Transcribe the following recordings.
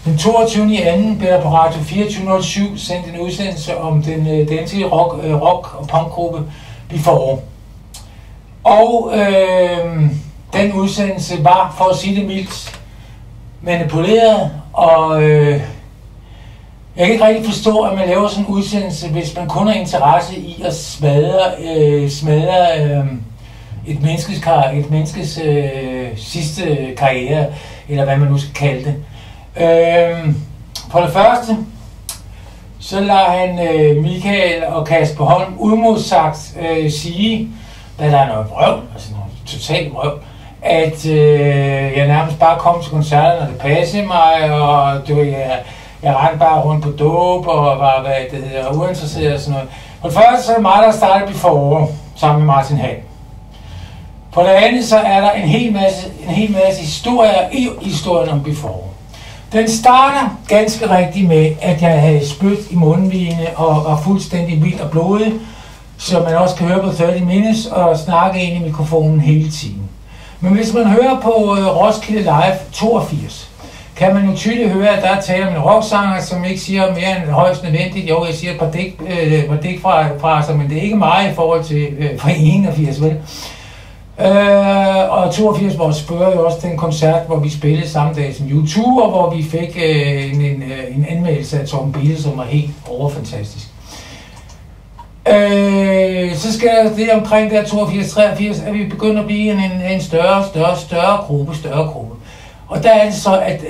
Den 22. i anden blev der på Radio 2407 sendt en udsendelse om den danske rock- og punkgruppe Before. Og den udsendelse var, for at sige det mildt, manipuleret, og jeg kan ikke rigtig forstå, at man laver sådan en udsendelse, hvis man kun har interesse i at smadre et menneskes sidste karriere, eller hvad man nu skal kalde det. For det første, så lader han Michael og Kasper Holm uimodsagt sige, hvad der er noget vrøvl, altså noget totalt vrøvl, at jeg nærmest bare kom til koncerter, når det passede mig, og jeg rendte bare rundt på dope, og var uinteresseret og sådan noget. For det første, så er det mig, der startede Before, sammen med Martin Hall. For det andet, så er der en hel masse historier i historien om Before. Den starter ganske rigtigt med, at jeg havde spyt i mundvigene og var fuldstændig vild og blodig, så man også kan høre på 30 Minutes og snakke ind i mikrofonen hele tiden. Men hvis man hører på Roskilde Live 82, kan man jo tydeligt høre, at der er tale om en rocksanger, som ikke siger mere end højst nødvendigt. Jo, jeg siger et par digt fra sig, men det er ikke meget i forhold til fra 81, vel? Og 82 hvor spørger jo også den koncert, hvor vi spillede samme dag som U2, og hvor vi fik en anmeldelse af Torben Bille, som var helt overfantastisk. Så skal det omkring der 82-83, at vi begynder at blive en større gruppe. Og der er det så, at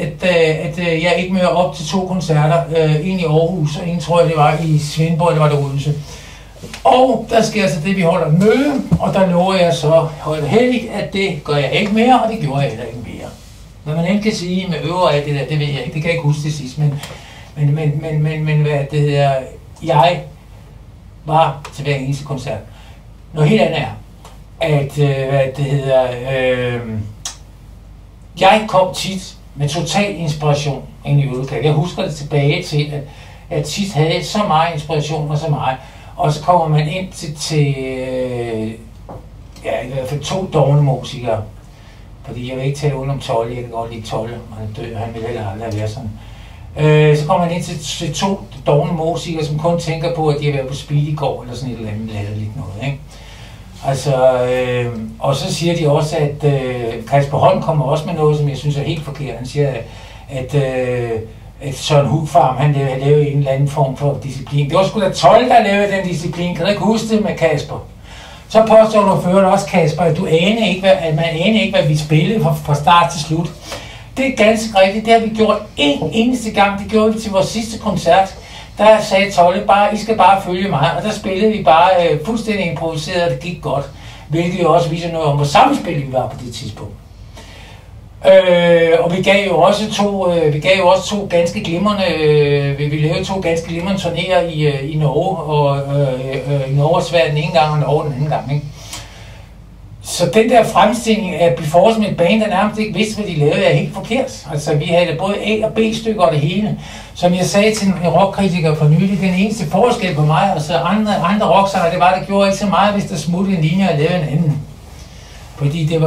jeg ikke møder op til 2 koncerter, en i Aarhus, og en tror jeg det var i Svendborg, eller var det Odense. Og der sker altså det, vi holder et møde, og der lover jeg så højt heldigt, at det gør jeg ikke mere, og det gjorde jeg heller ikke mere. Hvad man end kan sige med øver af det der, det ved jeg ikke, det kan jeg ikke huske det sidst, men hvad det hedder, jeg var til hver eneste koncert. Noget helt andet er, at jeg kom tit med total inspiration ind i øvelokale. Jeg husker det tilbage til, at tit havde så meget inspiration og så meget, og så kommer man ind til i hvert fald 2 dårne musikere, fordi jeg vil ikke tale uden om Tolle, jeg kan godt lide Tolle, han er død, han vil heller aldrig være sådan. Så kommer man ind til 2 dårne musikere, som kun tænker på, at de har været på speed i går, eller sådan et eller andet lidt noget, ikke? Altså, og så siger de også, at Kasper Holm kommer også med noget, som jeg synes er helt forkert. Han siger, at Søren Hugfarm, han lavede en eller anden form for disciplin. Det var sgu da Tolle, der lavede den disciplin. Kan du ikke huske det med Kasper? Så påstår du ført også, Kasper, at man anede ikke, hvad vi spillede fra start til slut. Det er ganske rigtigt. Det har vi gjort en eneste gang. Det gjorde vi til vores sidste koncert. Der sagde Tolle bare, I skal bare følge mig. Og der spillede vi bare fuldstændig improviseret, og det gik godt. Hvilket jo også viser noget om, hvor sammenspillet vi var på det tidspunkt. Og vi gav jo også to ganske glimrende, vi lavede 2 ganske glimrende turnéer i Norge, og i Norge og Sverige den ene gang, og Norge den anden gang, ikke? Så den der fremstilling af Before som et band, der nærmest ikke vidste, hvad de lavede, er helt forkert. Altså, vi havde både A- og B-stykker og det hele. Som jeg sagde til en rockkritiker for nylig, den eneste forskel på mig og så andre rocksanger, det var, at det gjorde ikke så meget, hvis der smuttede en linje og lavede en anden. Fordi det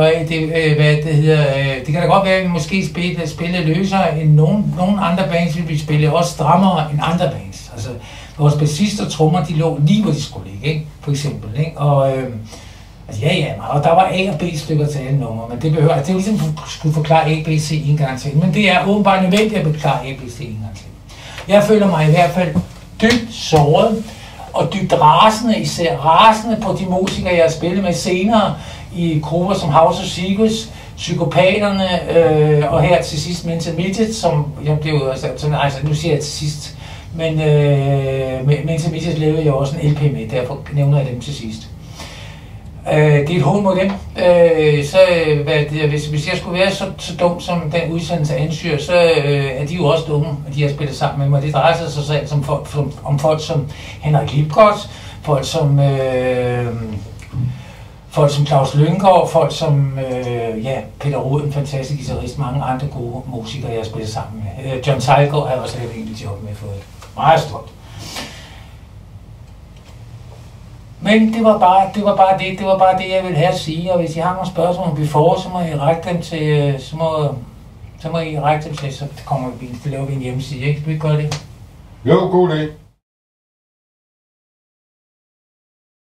kan da godt være, at vi måske spille løsere end nogen andre bands, vi spille også strammere end andre bands. Altså, vores bassist og trommer, de lå lige, hvor de skulle ligge, ikke? For eksempel, ikke? Og altså, og der var A- og B-stykker til alle numre, men det er jo ligesom at skulle forklare A, B, C en gang til. Men det er åbenbart nødvendigt at forklare A, B, C en gang til. Jeg føler mig i hvert fald dybt såret, og dybt rasende, især rasende på de musikere, jeg har spillet med senere, i grupper som House of Secrets, Psykopaterne, og her til sidst Mental Midget, som jeg blev altså nu siger jeg til sidst, men Mental Midget lavede jeg også en LP med, derfor nævner jeg dem til sidst. Det er et hån mod dem. Hvis jeg skulle være så dum som den udsendelse ansøger, så er de jo også dumme, at de har spillet sammen med mig. Det drejer sig så selv om folk som Henrik Lipgott, folk som Claus Lynggaard, folk som Peter Rud, en fantastisk guitarist, mange andre gode musikere, jeg har spillet sammen med. John Tejlgaard har jeg også lavet en enkelt job med for et meget stort. Men det var bare det, jeg ville have at sige, og hvis I har nogle spørgsmål om Before, så må I række dem til, så må Så må I række dem til, så kommer vi, laver vi en hjemmeside, ikke? Vil vi gøre det? Jo, god idé.